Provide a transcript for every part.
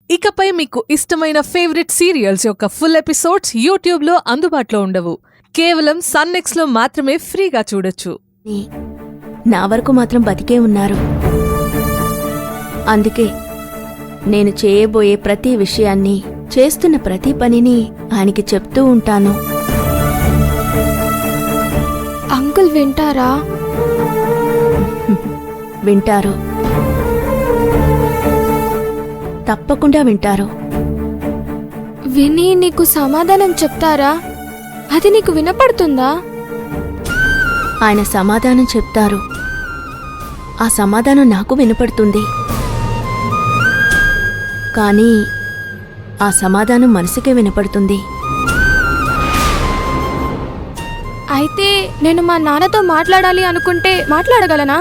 ఇకపై మీకు ఇష్టమైన ఫేవరెట్ సీరియల్స్ యొక్క ఫుల్ ఎపిసోడ్స్ యూట్యూబ్లో అందుబాటులో ఉండవు. కేవలం సన్నెక్స్లో మాత్రమే ఫ్రీగా చూడొచ్చు. నా వరకు మాత్రం బతికే ఉన్నారు. అందుకే నేను చేయబోయే ప్రతి విషయాన్ని, చేస్తున్న ప్రతి పనిని ఆయనకి చెప్తూ ఉంటాను. అంకుల్ వింటారా? వింటారు, తప్పకుండా వింటారు. విని నీకు సమాధానం చెప్తారా? అది నీకు వినపడుతుందా? ఆయన సమాధానం చెప్తారు. ఆ సమాధానం నాకు వినపడుతుంది. కానీ ఆ సమాధానం మనసుకే వినపడుతుంది. అయితే నేను మా నాన్నతో మాట్లాడాలి అనుకుంటే మాట్లాడగలనా?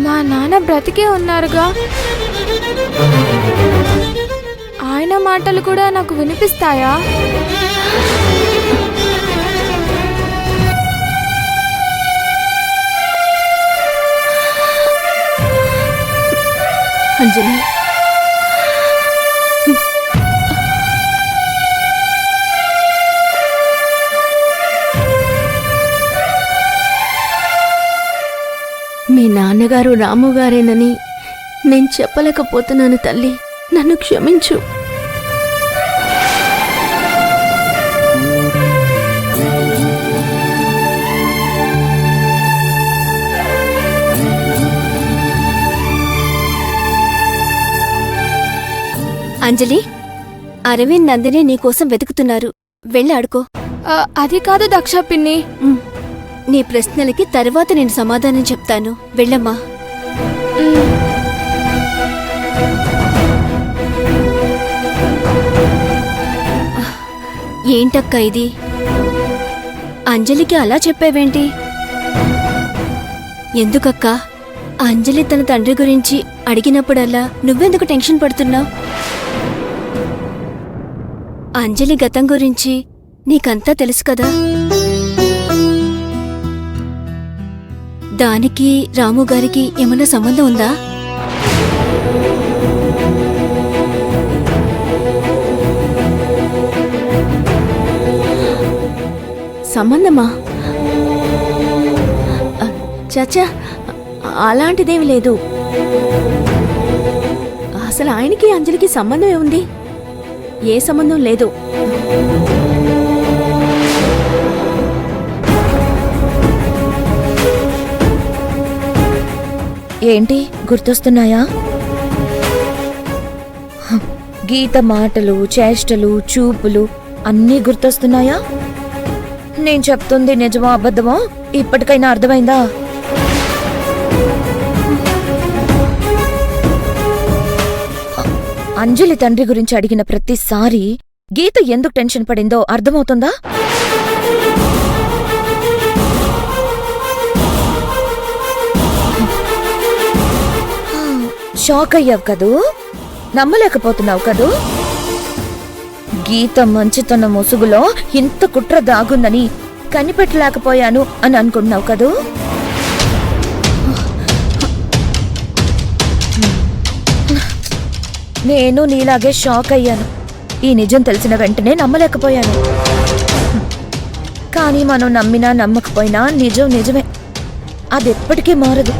మా నాన్న బ్రతికే ఉన్నారుగా. ఆయన మాటలు కూడా నాకు వినిపిస్తాయా? అంజలి, మీ నాన్నగారు రాముగారేనని నేను చెప్పలేకపోతున్నాను తల్లి, నన్ను క్షమించు. అంజలి, అరవింద్ నందిని నీకోసం వెతుకుతున్నారు. వెళ్ళి ఆడుకో. అది కాదు దక్ష పిన్ని. నీ ప్రశ్నలకి తర్వాత నేను సమాధానం చెప్తాను. వెళ్ళమ్మా. ఏంటక్క ఇది? అంజలికి అలా చెప్పావేంటి? ఎందుకక్క? అంజలి తన తండ్రి గురించి అడిగినప్పుడల్లా నువ్వెందుకు టెన్షన్ పడుతున్నావు? అంజలి గతం గురించి నీకంతా తెలుసు కదా. దానికి రాముగారికి ఏమన్నా సంబంధం ఉందా? సంబంధమా? చచ్చా, అలాంటిదేమి లేదు. అసలు ఆయనకి అంజలికి సంబంధం ఏముంది? ఏ సంబంధం లేదు. ఏంటి గుర్తొస్తున్నాయా? గీత మాటలు, చేష్టలు, చూపులు అన్నీ గుర్తొస్తున్నాయా? నేను చెప్తుంది నిజమో అబద్ధమో ఇప్పటికైనా అర్థమైందా? అంజలి తండ్రి గురించి అడిగిన ప్రతిసారి గీత ఎందుకు టెన్షన్ పడిందో అర్థమవుతుందా? షాక్ అయ్యావు కదూ? నమ్మలేకపోతున్నావు కదూ? గీత మంచితన ముసుగులో ఇంత కుట్ర దాగుందని కనిపెట్టలేకపోయాను అని అనుకుంటున్నావు కదూ? నేను నీలాగే షాక్ అయ్యాను. ఈ నిజం తెలిసిన వెంటనే నమ్మలేకపోయాను. కానీ మనం నమ్మినా నమ్మకపోయినా నిజం నిజమే. అదెప్పటికీ మారదు.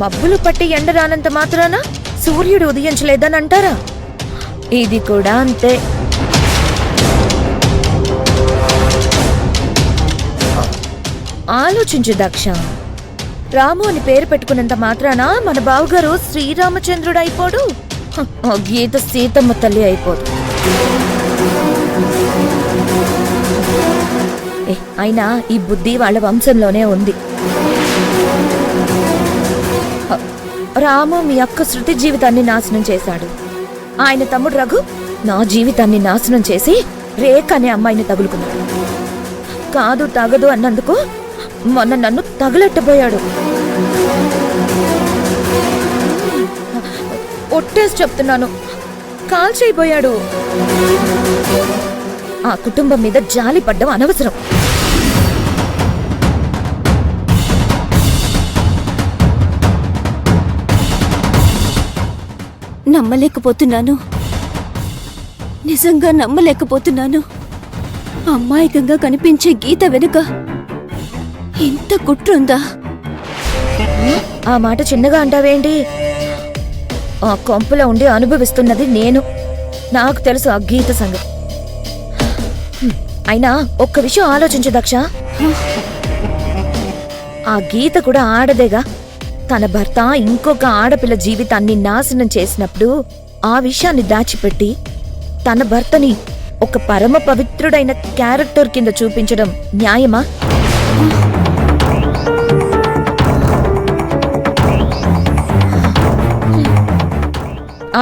మబ్బులు పట్టి ఎండ రానంత మాత్రాన సూర్యుడు ఉదయించలేదని అంటారా? ఇది కూడా అంతే. ఆలోచించు దక్ష. రాము అని పేరు పెట్టుకున్నంత మాత్రాన మన బావగారు శ్రీరామచంద్రుడు అయిపోడు. గీత సీతమ్మ తల్లి అయిపోదు. అయినా ఈ బుద్ధి వాళ్ళ వంశంలోనే ఉంది. రాము మీ అక్క శృతి జీవితాన్ని నాశనం చేశాడు. ఆయన తమ్ముడు రఘు నా జీవితాన్ని నాశనం చేసి రేఖ అనే అమ్మాయిని తగులుకున్నాడు. కాదు తగదు అన్నందుకు మొన్న నన్ను తగులెట్టబోయాడు. ఒట్టేసి చెప్తున్నాను, కాల్ చేయబోయాడు. ఆ కుటుంబం మీద జాలి పడ్డం అనవసరం. నమ్మలేకపోతున్నాను, నిజంగా నమ్మలేకపోతున్నాను. అమాయకంగా కనిపించే గీత వెనుక ఇంత కుట్రుందా? ఆ మాట చిన్నగా అంటావేంటి? ఆ కొంపలో ఉండి అనుభవిస్తున్నది నేను. నాకు తెలుసు ఆ గీత సంగతి. అయినా ఒక్క విషయం ఆలోచించు దక్ష. ఆ గీత కూడా ఆడదేగా. తన భర్త ఇంకొక ఆడపిల్ల జీవితాన్ని నాశనం చేసినప్పుడు ఆ విషయాన్ని దాచిపెట్టి తన భర్తని ఒక పరమ పవిత్రుడైన క్యారెక్టర్ కింద చూపించడం న్యాయమా?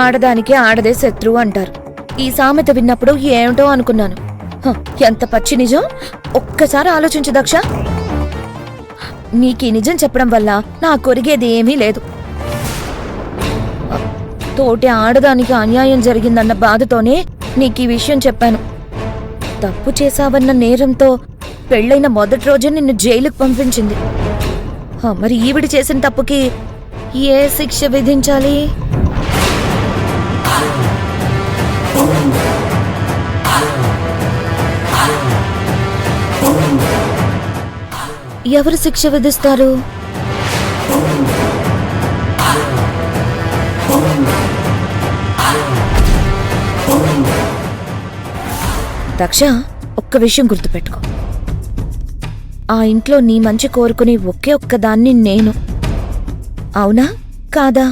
ఆడదానికి ఆడదే శత్రువు అంటారు. ఈ సామెత విన్నప్పుడు ఏమిటో అనుకున్నాను. ఎంత పచ్చి నిజం! ఒక్కసారి ఆలోచించు దక్ష. నీకీ నిజం చెప్పడం వల్ల నా కొరిగేది ఏమీ లేదు. తోటి ఆడదానికి అన్యాయం జరిగిందన్న బాధతోనే నీకీ విషయం చెప్పాను. తప్పు చేశావన్న నేరంతో పెళ్ళైన మొదటి రోజే నిన్ను జైలుకు పంపించింది. మరి ఈవిడ చేసిన తప్పుకి ఏ శిక్ష విధించాలి? ఎవరు శిక్ష విధిస్తారు? దక్ష, ఒక్క విషయం గుర్తుపెట్టుకో. ఆ ఇంట్లో నీ మంచి కోరుకునే ఒకే ఒక్కదాన్ని నేను. అవునా కాదా?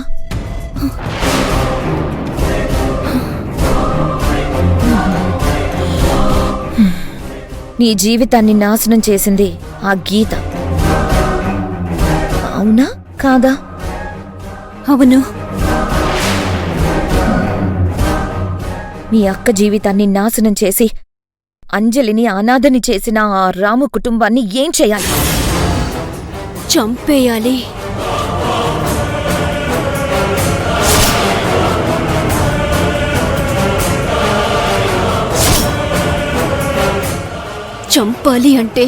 నీ జీవితాన్ని నాశనం చేసింది ఆ గీత. అవునా కాదా? అవును. మీ అక్క జీవితాన్ని నాశనం చేసి అంజలిని అనాథని చేసిన ఆ రాము కుటుంబాన్ని ఏం చేయాలి? చంపేయాలి. చంపాలి అంటే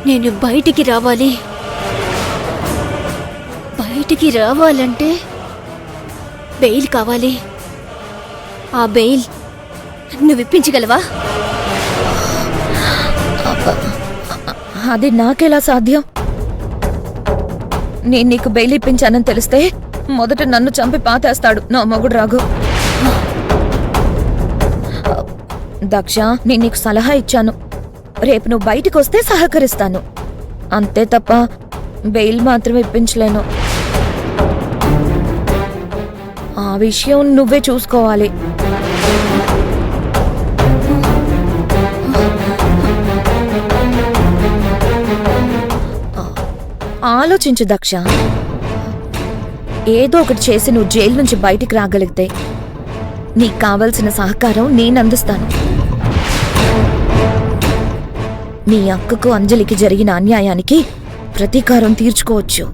నేను బయటికి రావాలి. బయటికి రావాలంటే బెయిల్ కావాలి. ఆ బెయిల్ నువ్వు ఇప్పించగలవా? అది నాకెలా సాధ్యం? నేను నీకు బెయిల్ ఇప్పించానని తెలిస్తే మొదట నన్ను చంపి పాతేస్తాడు నా మొగుడు రాఘు. దక్ష, నేను నీకు సలహా ఇచ్చాను. రేపు నువ్వు బయటికి వస్తే సహకరిస్తాను. అంతే తప్ప బెయిల్ మాత్రం ఇప్పించలేను. ఆ విషయం నువ్వే చూసుకోవాలి. ఆలోచించు దక్ష. ఏదో ఒకటి చేసి నువ్వు జైలు నుంచి బయటికి రాగలిగితే నీకు కావలసిన సహకారం నేను అందిస్తాను. నీ అక్కకు అంజలికి జరిగిన అన్యాయానికి ప్రతీకారం తీర్చుకోవచ్చు.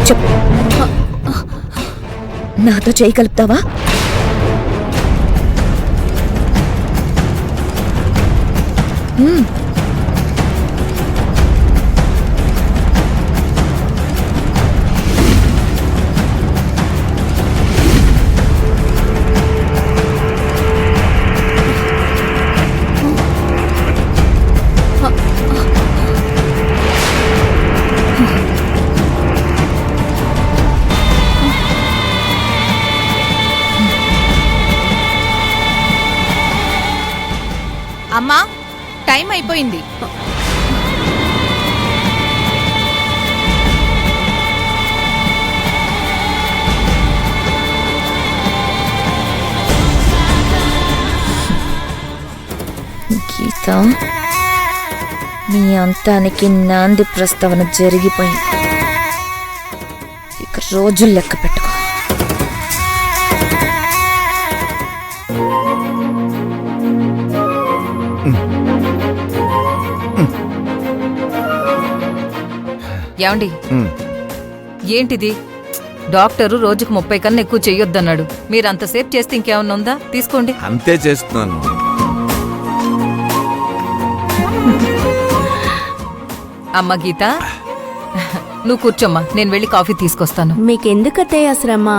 చెప్పు, నాతో చేయగలుగుతావా? అమ్మా, టైం అయిపోయింది. గీత, నీ అంతానికి నాంది ప్రస్తావన జరిగిపోయింది. ఇక రోజులు లెక్క పెట్టుకో. ఏమండి, ఏంటిది? డాక్టరు రోజుకు 30 కన్నా ఎక్కువ చెయ్యొద్దన్నాడు. మీరు అంతసేపు చేస్తే ఇంకేమన్నా ఉందా? తీసుకోండి. అంతే చేస్తున్నాను. అమ్మ గీత, నువ్వు కూర్చోమ్మా, నేను వెళ్ళి కాఫీ తీసుకొస్తాను. మీకెందుకత్తయ్య శ్రమ?